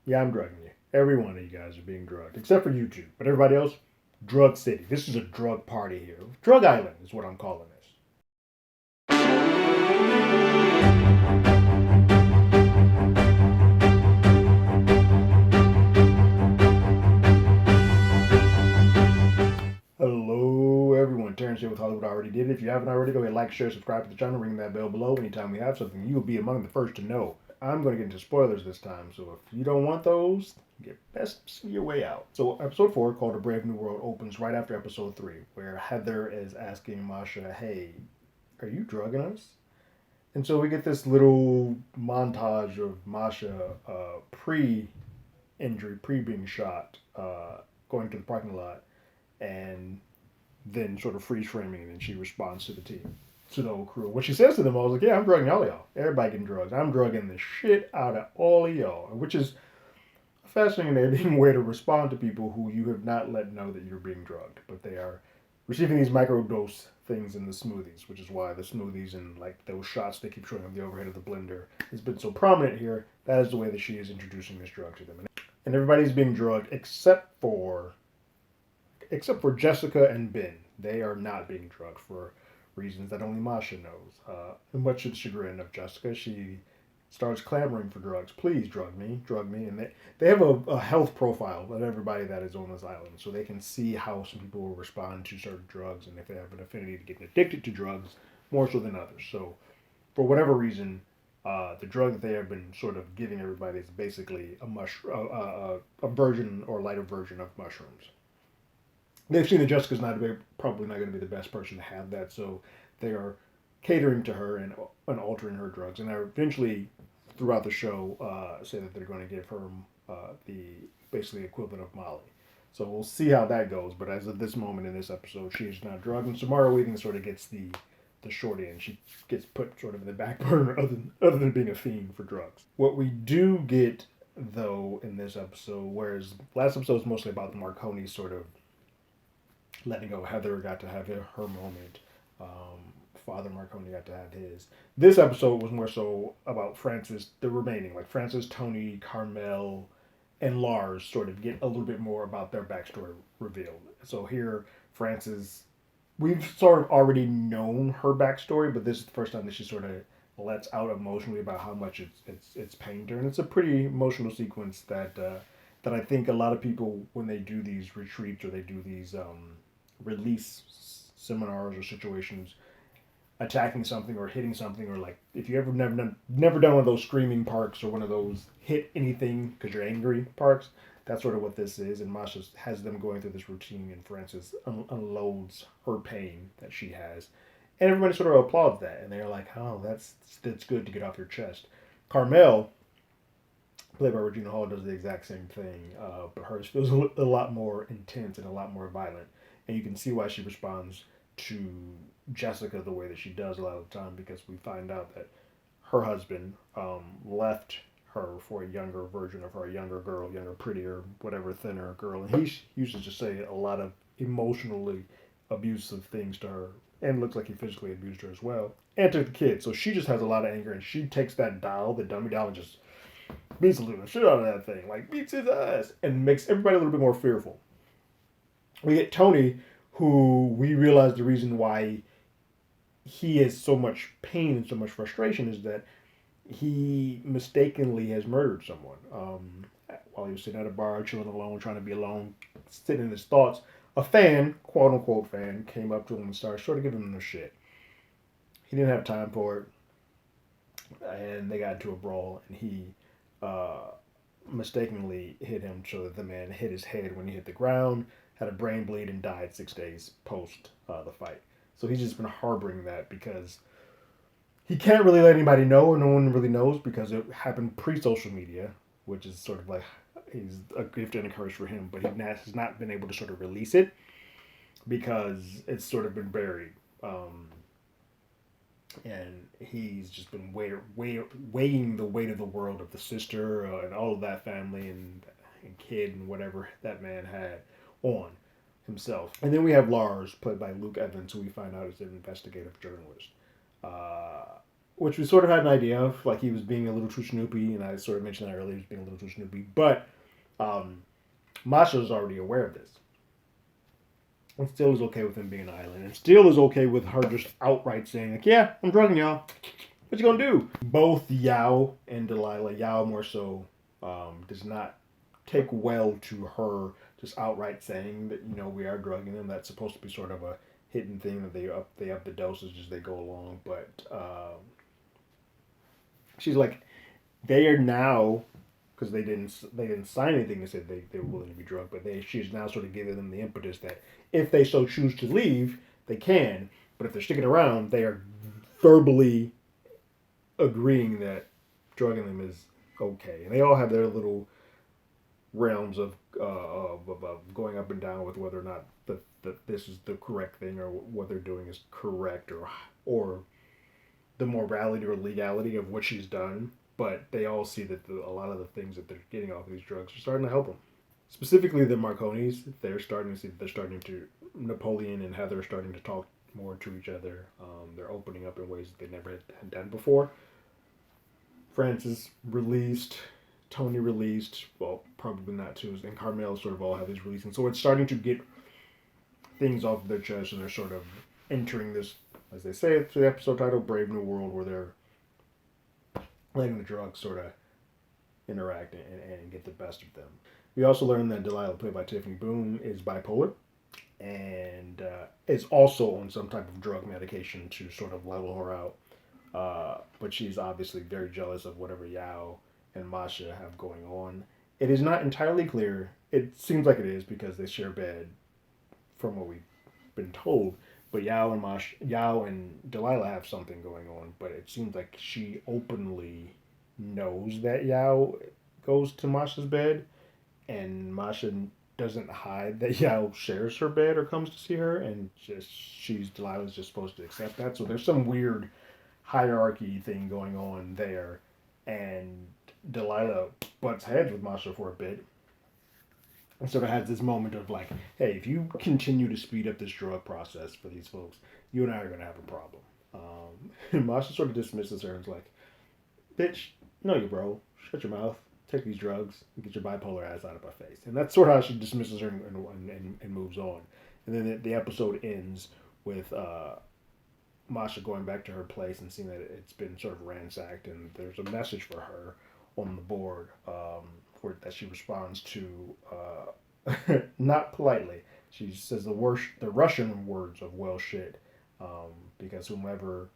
Yeah, I'm drugging you. Every one of you guys are being drugged, except for you two. But everybody else, drug city. This is a drug party here. Drug island is what I'm calling this. Hello, everyone. Terrence here with Hollywood Already Did It. If you haven't already, go ahead, like, share, subscribe to the channel, ring that bell below. Anytime we have something, you will be among the first to know. I'm going to get into spoilers this time, so if you don't want those, get best see your way out. So, episode 4, called A Brave New World, opens right after episode 3, where Heather is asking Masha, hey, are you drugging us? And so we get this little montage of Masha pre injury, pre being shot, going to the parking lot, and then sort of freeze framing, and then she responds to the team, to the whole crew. What she says to them all is like, "Yeah, I'm drugging all of y'all. Everybody getting drugs. I'm drugging the shit out of all of y'all," which is a fascinating way to respond to people who you have not let know that you're being drugged, but they are receiving these microdose things in the smoothies, which is why the smoothies and like those shots they keep showing on the overhead of the blender has been so prominent here. That is the way that she is introducing this drug to them, and everybody's being drugged except for Jessica and Ben. They are not being drugged for reasons that only Masha knows. Much to the chagrin of Jessica, she starts clamoring for drugs. Please drug me. And they have a health profile of everybody that is on this island, so they can see how some people will respond to certain drugs and if they have an affinity to getting addicted to drugs more so than others. So, for whatever reason, the drug that they have been sort of giving everybody is basically a version or lighter version of mushrooms. They've seen that Jessica's probably not going to be the best person to have that, so they are catering to her and altering her drugs. And they eventually, throughout the show, say that they're going to give her the basically equivalent of Molly. So we'll see how that goes. But as of this moment in this episode, she is not drugged, and Samara Weaving sort of gets the short end. She gets put sort of in the back burner, other than being a fiend for drugs. What we do get though in this episode, whereas last episode was mostly about the Marconi sort of letting go. Heather got to have her moment. Father Marconi got to have his. This episode was more so about Francis, the remaining, like Francis, Tony, Carmel, and Lars sort of get a little bit more about their backstory revealed. So here, Francis, we've sort of already known her backstory, but this is the first time that she sort of lets out emotionally about how much it's pained her, and it's a pretty emotional sequence that I think a lot of people when they do these retreats or they do these release seminars or situations attacking something or hitting something or like if you ever never done one of those screaming parks or one of those hit anything because you're angry parks, that's sort of what this is. And Masha has them going through this routine, and Frances unloads her pain that she has, and everybody sort of applauds that, and they're like, "Oh, that's good to get off your chest." Carmel, played by Regina Hall, does the exact same thing, but hers feels a lot more intense and a lot more violent, and you can see why she responds to Jessica the way that she does a lot of the time, because we find out that her husband left her for a younger version of her, a younger girl, younger, prettier, whatever, thinner girl, and he used to just say a lot of emotionally abusive things to her, and looks like he physically abused her as well, and to the kid. So she just has a lot of anger, and she takes that doll, the dummy doll, and just beats the living shit out of that thing, like beats his ass, and makes everybody a little bit more fearful. We get Tony, who we realize the reason why he has so much pain and so much frustration is that he mistakenly has murdered someone. While he was sitting at a bar, chilling alone, trying to be alone, sitting in his thoughts, a fan, quote unquote fan, came up to him and started sort of giving him the shit. He didn't have time for it, and they got into a brawl, and he uh, mistakenly hit him so that the man hit his head when he hit the ground, had a brain bleed, and died 6 days post the fight. So he's just been harboring that because he can't really let anybody know, or no one really knows because it happened pre-social media, which is sort of like he's a gift and a curse for him. But he has not been able to sort of release it because it's sort of been buried. And he's just been weighing the weight of the world of the sister and all of that family and kid and whatever that man had on himself. And then we have Lars, played by Luke Evans, who we find out is an investigative journalist. Uh, which we sort of had an idea of. Like he was being a little too snoopy, and I sort of mentioned that earlier. He was being a little too snoopy, but um, Masha is already aware of this, and still is okay with him being an island, and still is okay with her just outright saying like, "Yeah, I'm drugging y'all. What you gonna do?" Both Yao and Delilah, Yao more so, does not take well to her just outright saying that we are drugging them. That's supposed to be sort of a hidden thing that they up the dosage as they go along. But she's like, they are now, because they didn't sign anything that said they were willing to be drugged, but she's now sort of giving them the impetus that if they so choose to leave, they can. But if they're sticking around, they are verbally agreeing that drugging them is okay, and they all have their little realms of going up and down with whether or not that this is the correct thing or what they're doing is correct or the morality or legality of what she's done. But they all see that a lot of the things that they're getting off of these drugs are starting to help them. Specifically, the Marconis, they're starting to see that they're starting to Napoleon and Heather are starting to talk more to each other. They're opening up in ways that they never had done before. Francis released, Tony released, well, probably not too, and Carmel sort of all have these releasing. So it's starting to get things off of their chest, and they're sort of entering this, as they say, through the episode title, Brave New World, where they're letting the drugs sort of interact and get the best of them. We also learned that Delilah, played by Tiffany Boone, is bipolar and is also on some type of drug medication to sort of level her out. But she's obviously very jealous of whatever Yao and Masha have going on. It is not entirely clear. It seems like it is because they share bed, from what we've been told. But Yao and Delilah have something going on. But it seems like she openly knows that Yao goes to Masha's bed, and Masha doesn't hide that Yao shares her bed or comes to see her, and Delilah's just supposed to accept that. So there's some weird hierarchy thing going on there, and Delilah butts heads with Masha for a bit, and sort of has this moment of like, hey, if you continue to speed up this drug process for these folks, you and I are going to have a problem. And Masha sort of dismisses her and is like, bitch, no you bro, shut your mouth, take these drugs, and get your bipolar ass out of my face. And that's sort of how she dismisses her and moves on. And then the episode ends with Masha going back to her place and seeing that it's been sort of ransacked, and there's a message for her on the board that she responds to, not politely. She says the Russian words of well shit, because whomever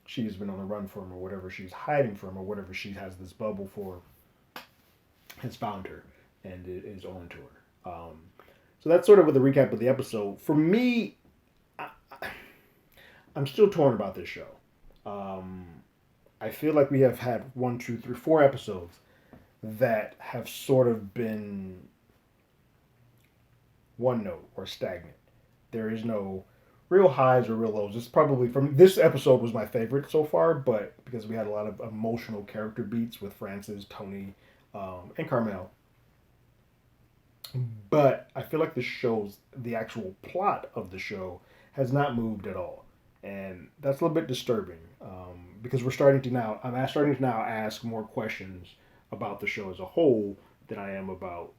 she's been on the run from or whatever she's hiding from or whatever she has this bubble for has found her and it is on to her. So that's sort of with a recap of the episode. For me, I'm still torn about this show. I feel like we have had 1, 2, 3, 4 episodes that have sort of been one note or stagnant. There is no real highs or real lows. It's probably from this episode was my favorite so far, but because we had a lot of emotional character beats with Francis, Tony, and Carmel. But I feel like the actual plot of the show has not moved at all, and that's a little bit disturbing because I'm starting to now ask more questions about the show as a whole than I am about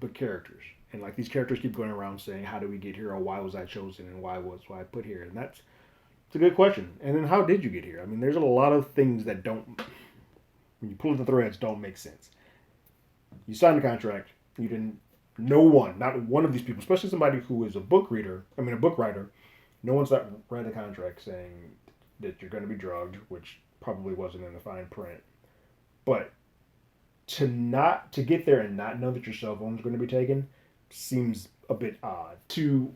the characters. And like these characters keep going around saying, "How did we get here?" or "Why was I chosen?" and "Why was I put here?" And it's a good question. And then how did you get here? I mean, there's a lot of things that don't, when you pull the threads, don't make sense. You signed a contract. You didn't. No one, not one of these people, especially somebody who is a book writer. No one's read a contract saying that you're going to be drugged, which probably wasn't in the fine print. But to get there and not know that your cell phone is going to be taken seems a bit odd. To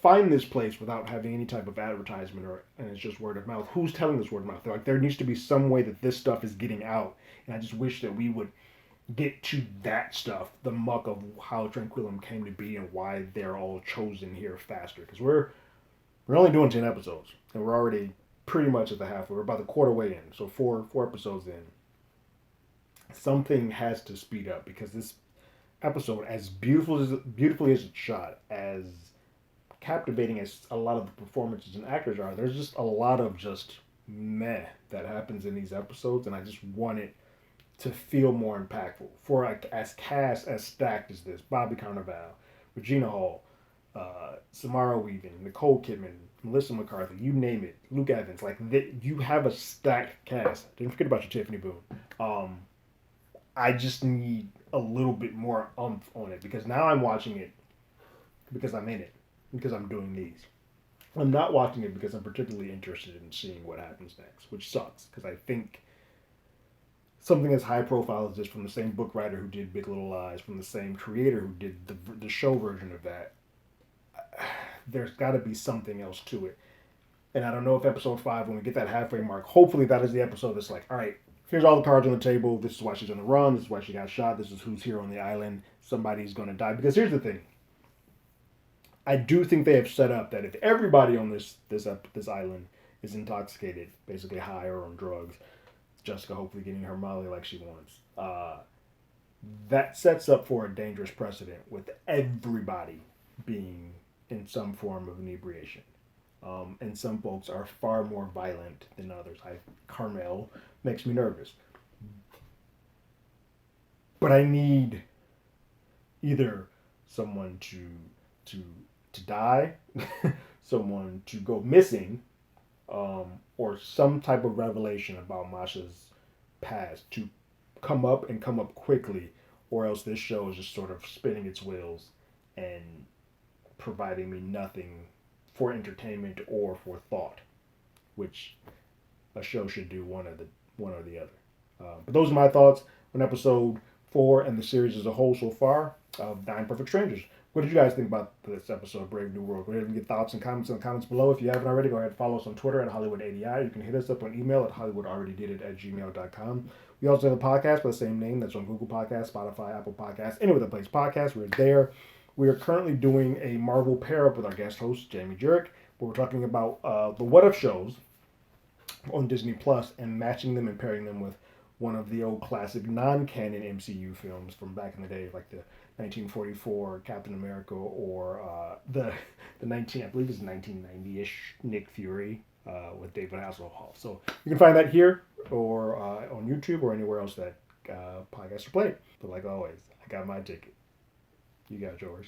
find this place without having any type of advertisement and it's just word of mouth. Who's telling this word of mouth? Like there needs to be some way that this stuff is getting out, and I just wish that we would get to that stuff, the muck of how Tranquillum came to be and why they're all chosen here faster. Because we're only doing 10 episodes, and we're already pretty much at the halfway. We're about the quarter way in, so four episodes in. Something has to speed up because this episode, as beautifully as it's shot, as captivating as a lot of the performances and actors are, there's just a lot of just meh that happens in these episodes, and I just want it to feel more impactful. For like as cast as stacked as this, Bobby Cannavale, Regina Hall, Samara Weaving, Nicole Kidman, Melissa McCarthy, you name it, Luke Evans, like you have a stacked cast. Didn't forget about your Tiffany Boone. Um, I just need a little bit more umph on it because now I'm watching it because I'm in it, because I'm doing these. I'm not watching it because I'm particularly interested in seeing what happens next, which sucks because I think something as high profile as this from the same book writer who did Big Little Lies, from the same creator who did the show version of that, there's got to be something else to it. And I don't know if episode 5, when we get that halfway mark, hopefully that is the episode that's like, all right, here's all the cards on the table. This is why she's on the run. This is why she got shot. This is who's here on the island. Somebody's going to die. Because here's the thing. I do think they have set up that if everybody on this island is intoxicated, basically high or on drugs, Jessica hopefully getting her Molly like she wants. That sets up for a dangerous precedent with everybody being in some form of inebriation. And some folks are far more violent than others. Carmel makes me nervous. But I need either someone to to die, someone to go missing, or some type of revelation about Masha's past to come up and come up quickly, or else this show is just sort of spinning its wheels and providing me nothing for entertainment or for thought, which a show should do one or the other. But those are my thoughts on episode 4 and the series as a whole so far of Nine Perfect Strangers. What did you guys think about this episode of Brave New World? Go ahead and get thoughts and comments in the comments below. If you haven't already, go ahead and follow us on Twitter at HollywoodADI. You can hit us up on email at HollywoodAlreadyDidIt@gmail.com. We also have a podcast by the same name that's on Google Podcasts, Spotify, Apple Podcasts, any other place podcast. We're there. We are currently doing a Marvel pair up with our guest host, Jamie Jurek, where we're talking about the What If shows on Disney Plus and matching them and pairing them with one of the old classic non-canon MCU films from back in the day, like the 1944 Captain America or the 19 I believe it's 1990-ish Nick Fury with David Hasselhoff. So you can find that here or on YouTube or anywhere else that podcasts are played. But like always, I got my ticket. You got yours.